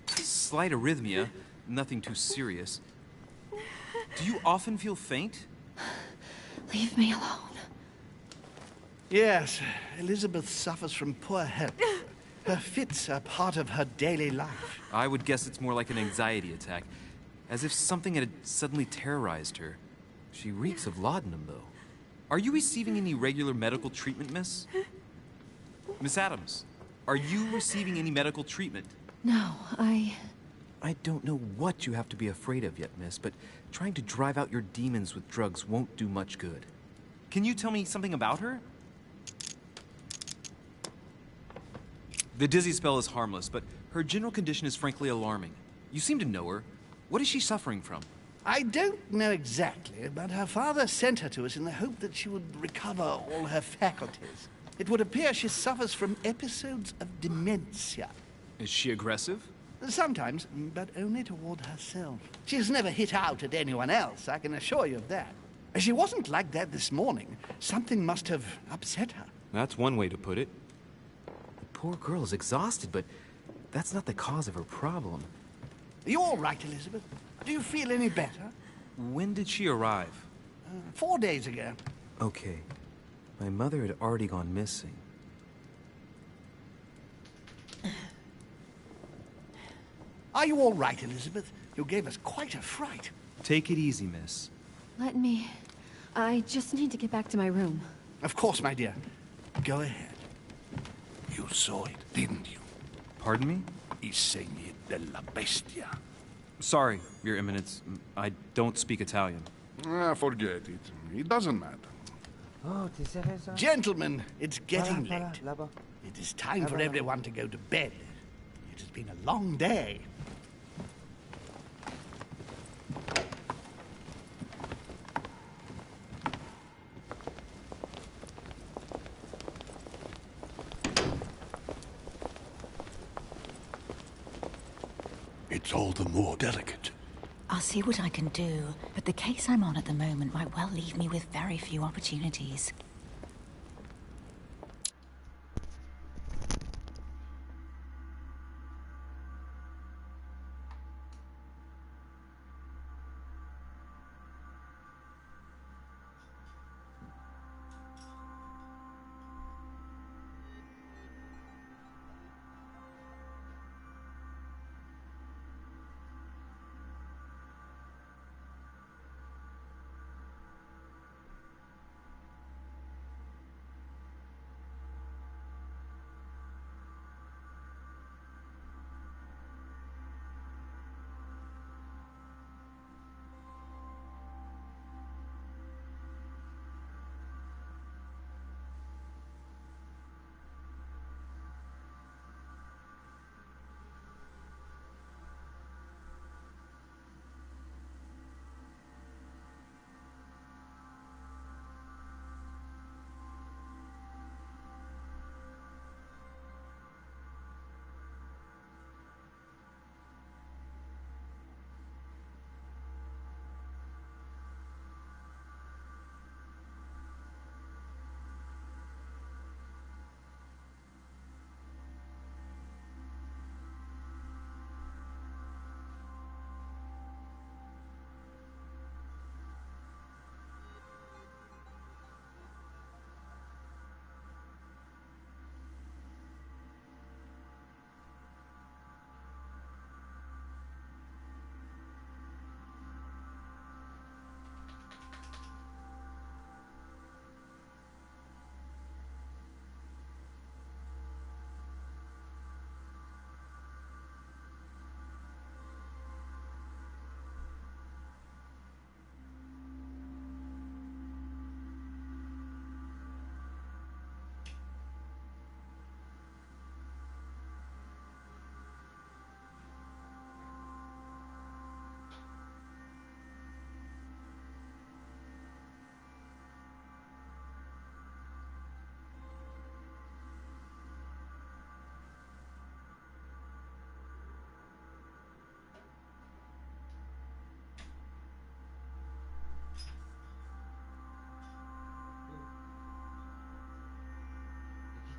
Speaker 6: Slight arrhythmia, nothing too serious. Do you often feel faint?
Speaker 11: Leave me alone.
Speaker 10: Yes, Elizabeth suffers from poor health. Her fits are part of her daily life.
Speaker 6: I would guess it's more like an anxiety attack, as if something had suddenly terrorized her. She reeks of laudanum, though. Are you receiving any regular medical treatment, miss? Miss Adams, are you receiving any medical treatment?
Speaker 11: No, I
Speaker 6: don't know what you have to be afraid of yet, miss, but trying to drive out your demons with drugs won't do much good. Can you tell me something about her? The dizzy spell is harmless, but her general condition is frankly alarming. You seem to know her. What is she suffering from?
Speaker 10: I don't know exactly, but her father sent her to us in the hope that she would recover all her faculties. It would appear she suffers from episodes of dementia.
Speaker 6: Is she aggressive?
Speaker 10: Sometimes, but only toward herself. She has never hit out at anyone else, I can assure you of that. She wasn't like that this morning. Something must have upset her.
Speaker 6: That's one way to put it. The poor girl is exhausted, but that's not the cause of her problem.
Speaker 10: Are you all right, Elizabeth? Do you feel any better?
Speaker 6: When did she arrive?
Speaker 10: 4 days ago.
Speaker 6: Okay. My mother had already gone missing.
Speaker 10: Are you all right, Elizabeth? You gave us quite a fright.
Speaker 6: Take it easy, miss.
Speaker 11: let me. I just need to get back to my room.
Speaker 10: Of course, my dear. Go ahead. You saw it, didn't you?
Speaker 6: Pardon me?
Speaker 2: I segni della bestia.
Speaker 6: Sorry, Your Eminence. I don't speak Italian.
Speaker 2: Forget it. It doesn't matter.
Speaker 7: Oh, tu sais raison.
Speaker 10: Gentlemen, it's getting
Speaker 7: Voilà,
Speaker 10: late.
Speaker 7: là-bas.
Speaker 10: It is time for
Speaker 7: Là-bas,
Speaker 10: everyone to go to bed. It has been a long day.
Speaker 9: It's all the more delicate.
Speaker 3: I'll see what I can do, but the case I'm on at the moment might well leave me with very few opportunities.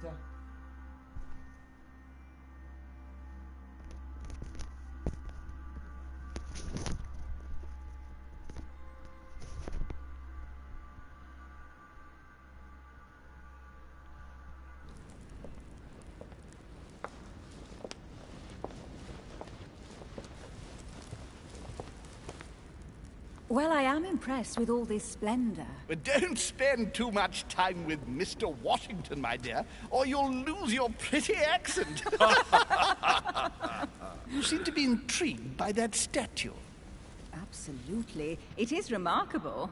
Speaker 7: Putain.
Speaker 3: Well, I am impressed with all this splendor.
Speaker 10: But don't spend too much time with Mr. Washington, my dear, or you'll lose your pretty accent. You seem to be intrigued by that statue.
Speaker 3: Absolutely. It is remarkable.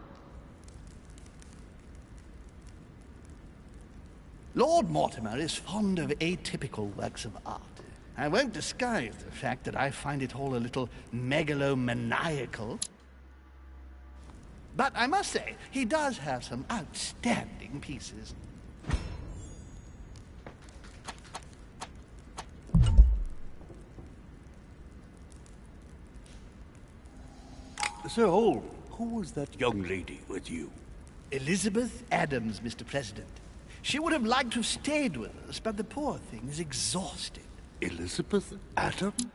Speaker 10: Lord Mortimer is fond of atypical works of art. I won't disguise the fact that I find it all a little megalomaniacal. But I must say, he does have some outstanding pieces.
Speaker 9: Sir Holm, who was that young lady with you?
Speaker 10: Elizabeth Adams, Mr. President. She would have liked to have stayed with us, but the poor thing is exhausted.
Speaker 9: Elizabeth Adams?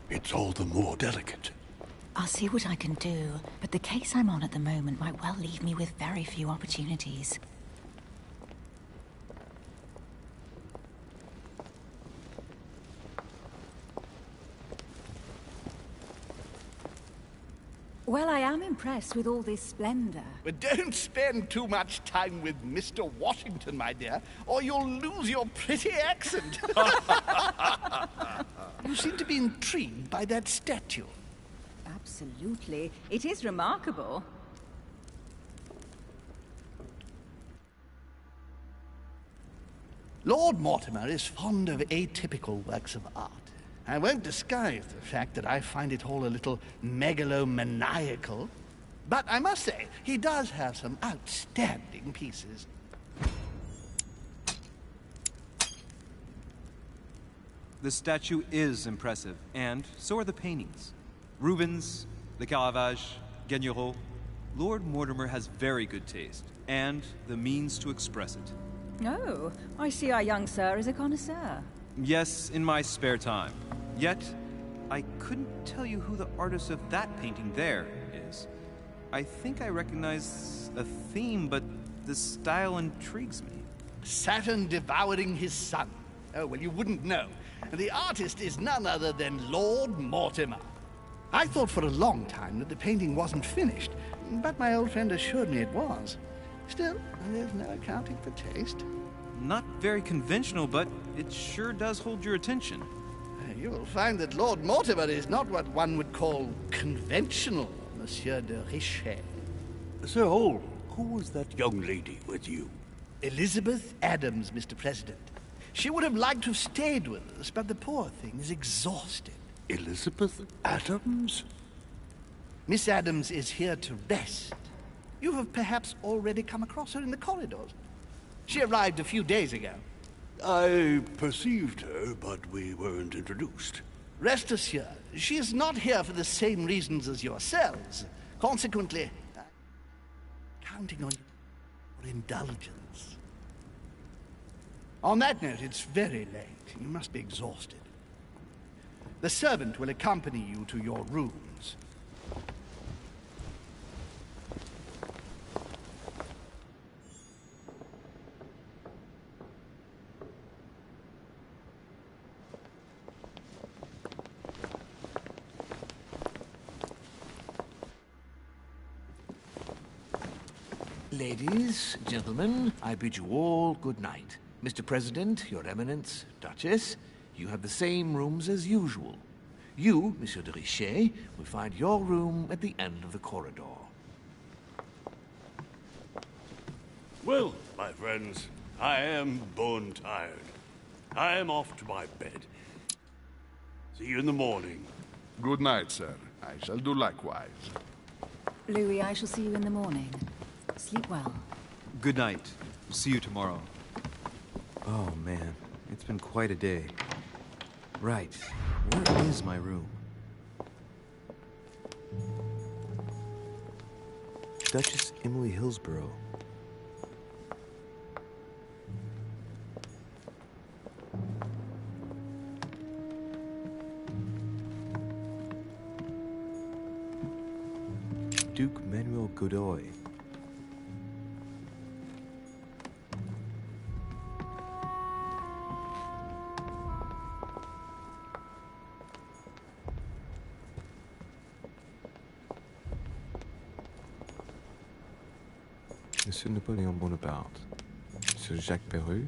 Speaker 9: It's all the more delicate.
Speaker 3: I'll see what I can do, but the case I'm on at the moment might well leave me with very few opportunities. Well, I am impressed with all this splendor.
Speaker 10: But don't spend too much time with Mr. Washington, my dear, or you'll lose your pretty accent. You seem to be intrigued by that statue.
Speaker 3: Absolutely. It is remarkable.
Speaker 10: Lord Mortimer is fond of atypical works of art. I won't disguise the fact that I find it all a little megalomaniacal. But I must say, he does have some outstanding pieces.
Speaker 6: The statue is impressive, and so are the paintings. Rubens, the Caravage, Guignero. Lord Mortimer has very good taste, and the means to express it.
Speaker 3: Oh, I see our young sir is a connoisseur.
Speaker 6: Yes, in my spare time. Yet, I couldn't tell you who the artist of that painting there is. I think I recognize a theme, but the style intrigues me.
Speaker 10: Saturn devouring his son. Oh, well, you wouldn't know. The artist is none other than Lord Mortimer. I thought for a long time that the painting wasn't finished, but my old friend assured me it was. Still, there's no accounting for taste.
Speaker 6: Not very conventional, but it sure does hold your attention.
Speaker 10: You will find that Lord Mortimer is not what one would call conventional, Monsieur de Richet.
Speaker 9: Sir Holm, who was that young lady with you?
Speaker 10: Elizabeth Adams, Mr. President. She would have liked to have stayed with us, but the poor thing is exhausted.
Speaker 9: Elizabeth Adams?
Speaker 10: Miss Adams is here to rest. You have perhaps already come across her in the corridors. She arrived a few days ago.
Speaker 9: I perceived her, but we weren't introduced.
Speaker 10: Rest assured, she is not here for the same reasons as yourselves. Consequently, counting on your indulgence. On that note, it's very late. You must be exhausted. The servant will accompany you to your rooms.
Speaker 5: Ladies, gentlemen, I bid you all good night. Mr. President, Your Eminence, Duchess, you have the same rooms as usual. You, Monsieur de Richet, will find your room at the end of the corridor.
Speaker 9: Well, my friends, I am bone tired. I am off to my bed. See you in the morning.
Speaker 2: Good night, sir. I shall do likewise.
Speaker 3: Louis, I shall see you in the morning. Sleep well.
Speaker 6: Good night. See you tomorrow. Oh, man. It's been quite a day. Right. Where is my room? Duchess Emily Hillsborough. Duke Manuel Godoy. Monsieur Napoléon Bonaparte. Monsieur Jacques Perru.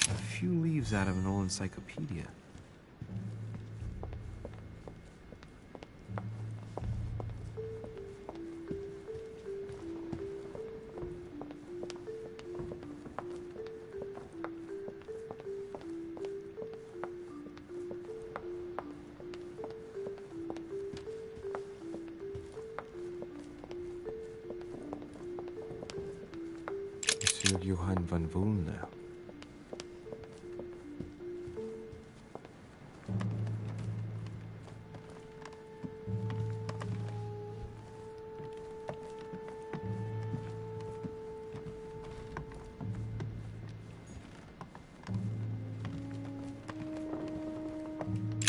Speaker 6: A few leaves out of an old encyclopedia. Monsieur Johann van Volner.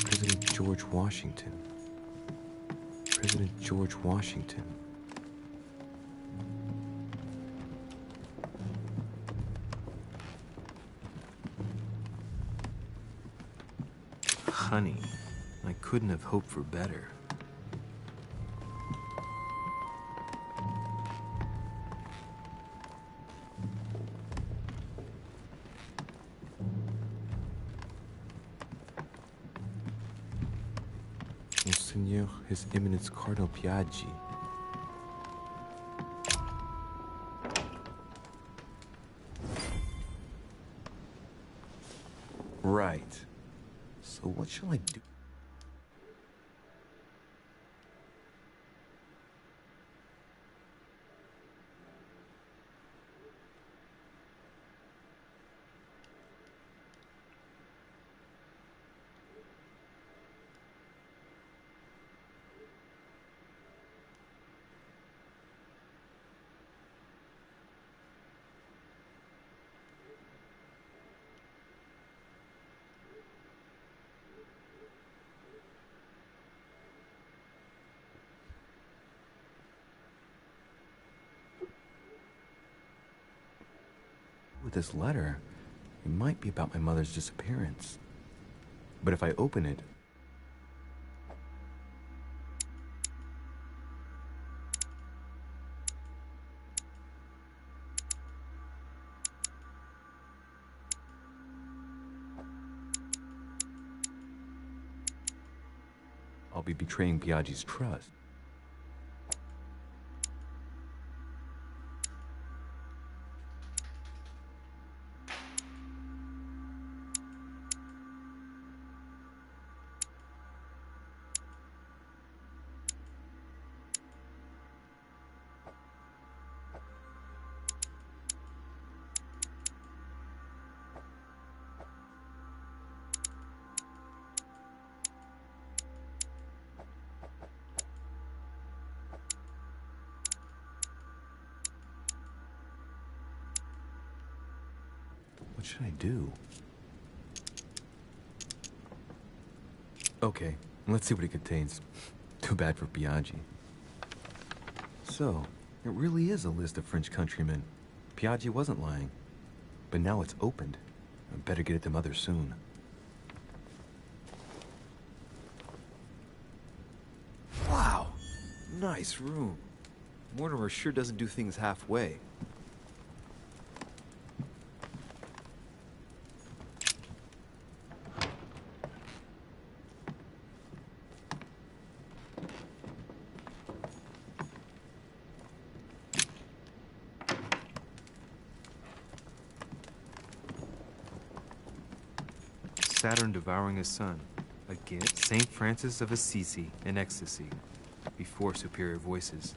Speaker 6: President George Washington. President George Washington. Honey, I couldn't have hoped for better. Monseigneur, His Eminence Cardinal Piaggi. Right. So what shall I do? With this letter, it might be about my mother's disappearance. But if I open it... I'll be betraying Piaggi's trust. What should I do? Okay, let's see what it contains. Too bad for Piaggi. So, it really is a list of French countrymen. Piaggi wasn't lying.
Speaker 1: But now it's opened. I better get it to Mother soon. Wow! Nice room. Mortimer sure doesn't do things halfway. Saturn devouring his sun. Again, St. Francis of Assisi in ecstasy. Before superior voices.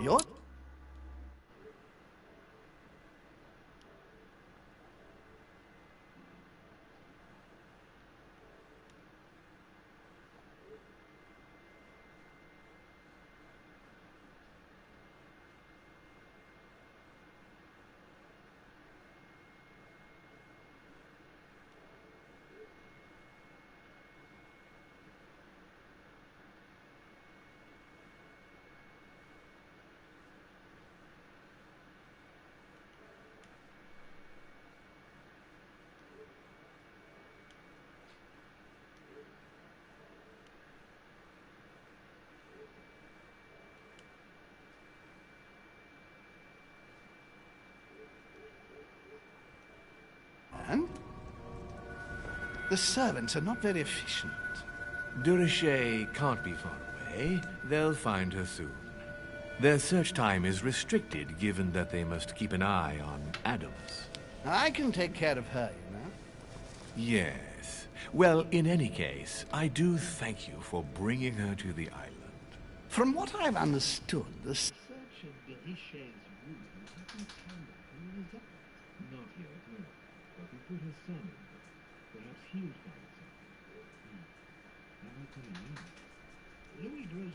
Speaker 10: You're... The servants are not very efficient.
Speaker 5: Durocher can't be far away. They'll find her soon. Their search time is restricted, given that they must keep an eye on Adams.
Speaker 10: I can take care of her, you know.
Speaker 5: Yes. Well, in any case, I do thank you for bringing her to the island.
Speaker 10: From what I've understood, the search of Durocher's room hasn't turned up any results.
Speaker 8: Not yet, no. But we put his son in. Perhaps he'll find something.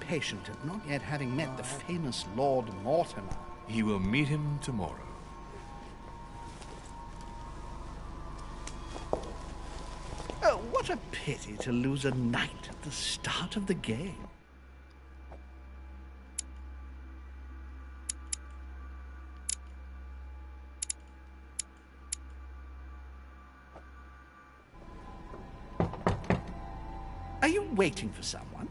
Speaker 10: Patient at not yet having met the famous Lord Mortimer.
Speaker 5: He will meet him tomorrow.
Speaker 10: Oh, what a pity to lose a knight at the start of the game. Are you waiting for someone?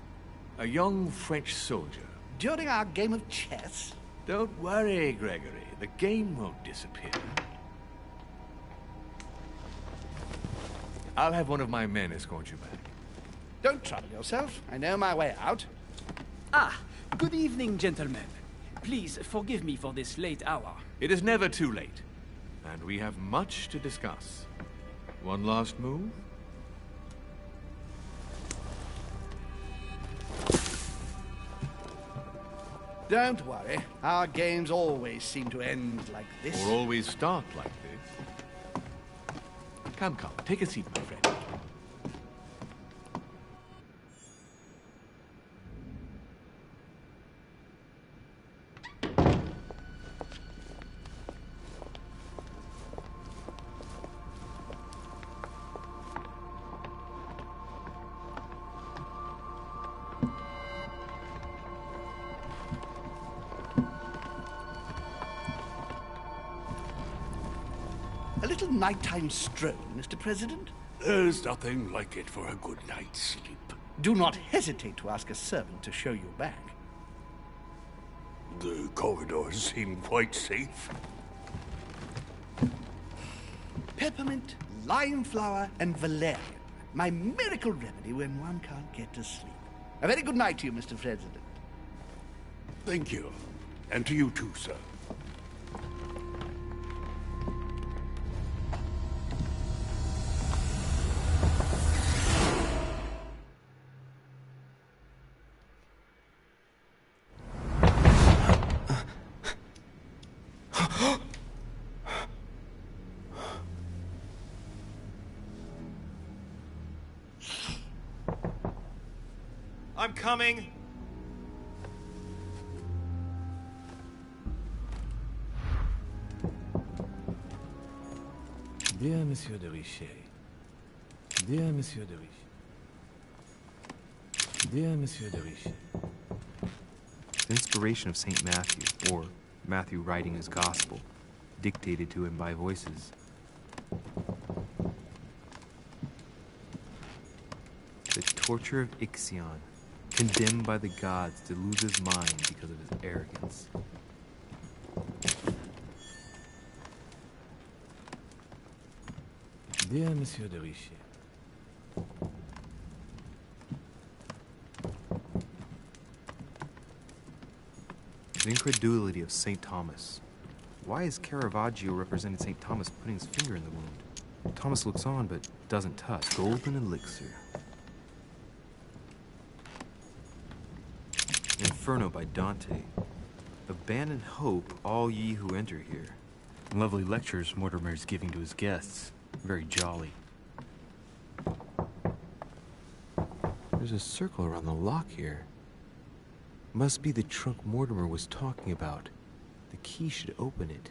Speaker 5: A young French soldier.
Speaker 10: During our game of chess?
Speaker 5: Don't worry, Gregory. The game won't disappear. I'll have one of my men escort you back.
Speaker 10: Don't trouble yourself. I know my way out.
Speaker 12: Ah, good evening, gentlemen. Please forgive me for this late hour.
Speaker 5: It is never too late, and we have much to discuss. One last move?
Speaker 10: Don't worry. Our games always seem to end like this.
Speaker 5: Or always start like this. Come, take a seat, my friend.
Speaker 10: A little nighttime stroll, Mr. President?
Speaker 9: There's nothing like it for a good night's sleep.
Speaker 10: Do not hesitate to ask a servant to show you back.
Speaker 9: The corridors seem quite safe.
Speaker 10: Peppermint, lime flower, and valerian. My miracle remedy when one can't get to sleep. A very good night to you, Mr. President.
Speaker 9: Thank you. And to you too, sir.
Speaker 6: I'm coming!
Speaker 5: Dear Monsieur de Richet. Dear Monsieur de Richet. Dear Monsieur de Richet.
Speaker 6: The inspiration of St. Matthew, or Matthew writing his gospel, dictated to him by voices. The torture of Ixion, condemned by the gods to lose his mind because of his arrogance.
Speaker 5: Dear Monsieur de Richet.
Speaker 6: The incredulity of St. Thomas. Why is Caravaggio representing St. Thomas putting his finger in the wound? Thomas looks on but doesn't touch. Golden elixir. Inferno by Dante. Abandon hope, all ye who enter here. Lovely lectures Mortimer's giving to his guests. Very jolly. There's a circle around the lock here. Must be the trunk Mortimer was talking about. The key should open it.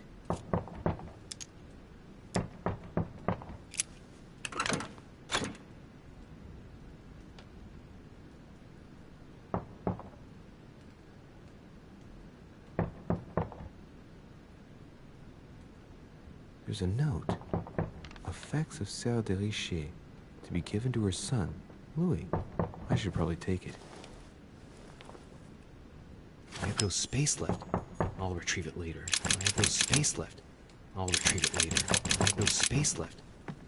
Speaker 6: There's a note. Effects of Sœur de Richet, to be given to her son, Louis. I should probably take it. I have no space left. I'll retrieve it later. I have no space left. I'll retrieve it later. I have no space left.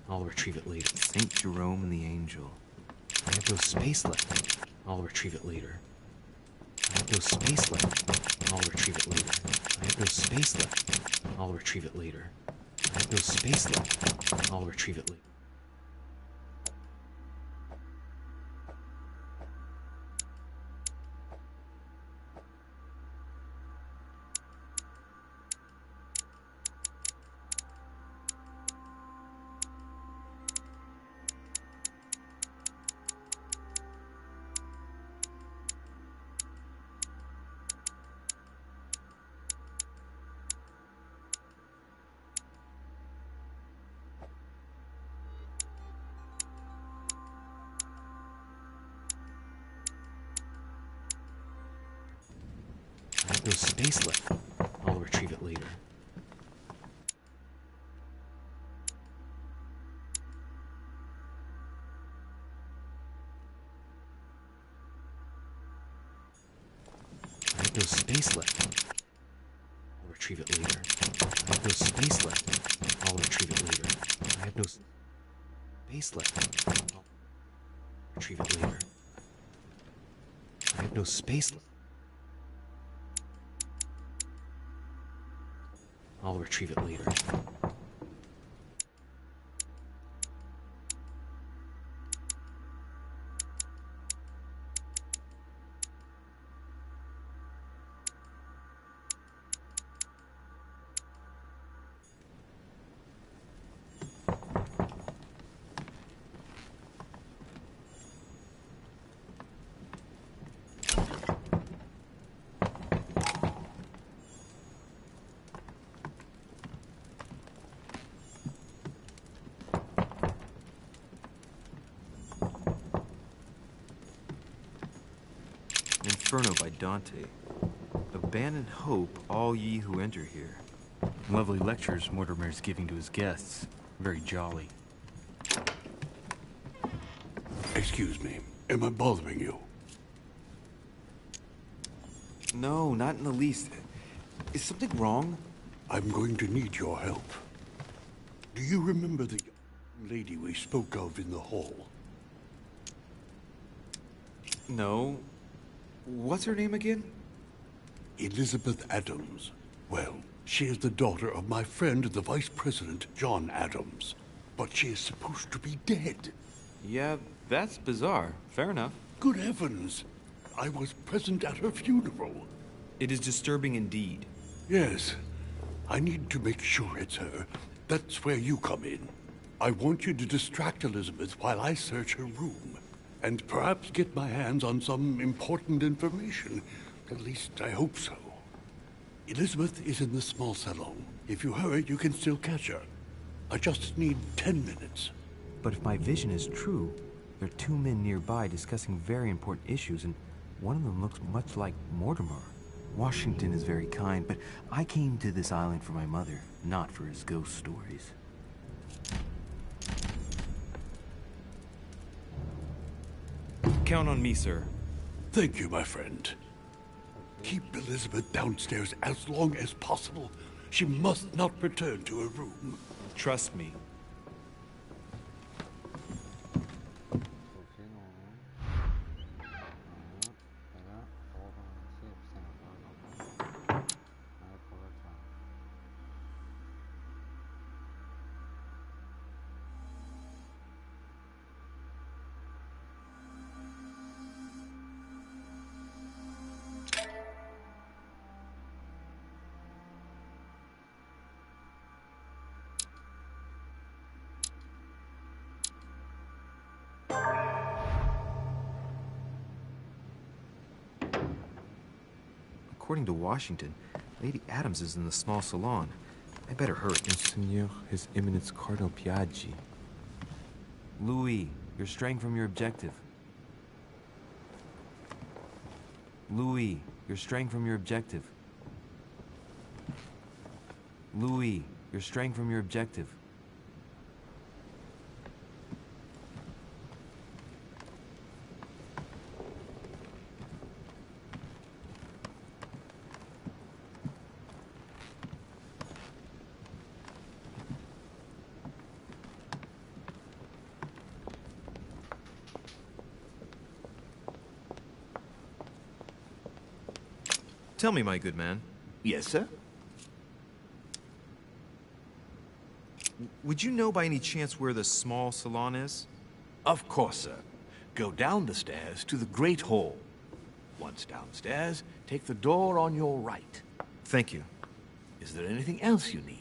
Speaker 6: I'll retrieve it later. Saint Jerome and the Angel. I have no space left. I'll retrieve it later. I have no space left. I'll retrieve it later. I have no space left. I'll retrieve it later. I have no space left. I'll retrieve it later. I have no space left. I'll retrieve it later.
Speaker 1: space left. I'll retrieve it later. I have no space left. I'll retrieve it later. I have no space left. I'll retrieve it later. I have no space left. I'll retrieve it later.
Speaker 6: Inferno by Dante. Abandon hope, all ye who enter here.
Speaker 13: Lovely lectures Mortimer's giving to his guests. Very jolly.
Speaker 9: Excuse me. Am I bothering you?
Speaker 6: No, not in the least. Is something wrong?
Speaker 9: I'm going to need your help. Do you remember the lady we spoke of in the hall?
Speaker 6: No. What's her name again?
Speaker 9: Elizabeth Adams. Well, she is the daughter of my friend, the Vice President, John Adams. But she is supposed to be dead.
Speaker 6: Yeah, that's bizarre. Fair enough.
Speaker 9: Good heavens! I was present at her funeral.
Speaker 6: It is disturbing indeed.
Speaker 9: Yes. I need to make sure it's her. That's where you come in. I want you to distract Elizabeth while I search her room. And perhaps get my hands on some important information. At least, I hope so. Elizabeth is in the small salon. If you hurry, you can still catch her. I just need 10 minutes.
Speaker 6: But if my vision is true, there are two men nearby discussing very important issues, and one of them looks much like Mortimer. Washington is very kind, but I came to this island for my mother, not for his ghost stories. Count on me, sir.
Speaker 9: Thank you, my friend. Keep Elizabeth downstairs as long as possible. She must not return to her room.
Speaker 6: Trust me. According to Washington, Lady Adams is in the small salon. I better hurry.
Speaker 1: Monseigneur, His Eminence Cardinal Piaggi.
Speaker 6: Louis, you're straying from your objective. Louis, you're straying from your objective. Louis, you're straying from your objective. Tell me, my good man.
Speaker 5: Yes, sir?
Speaker 6: Would you know by any chance where the small salon is?
Speaker 5: Of course, sir. Go down the stairs to the Great Hall. Once downstairs, take the door on your right.
Speaker 6: Thank you.
Speaker 5: Is there anything else you need?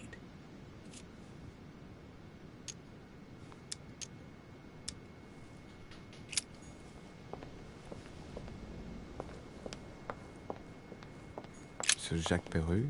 Speaker 1: Sir Jacques Perru,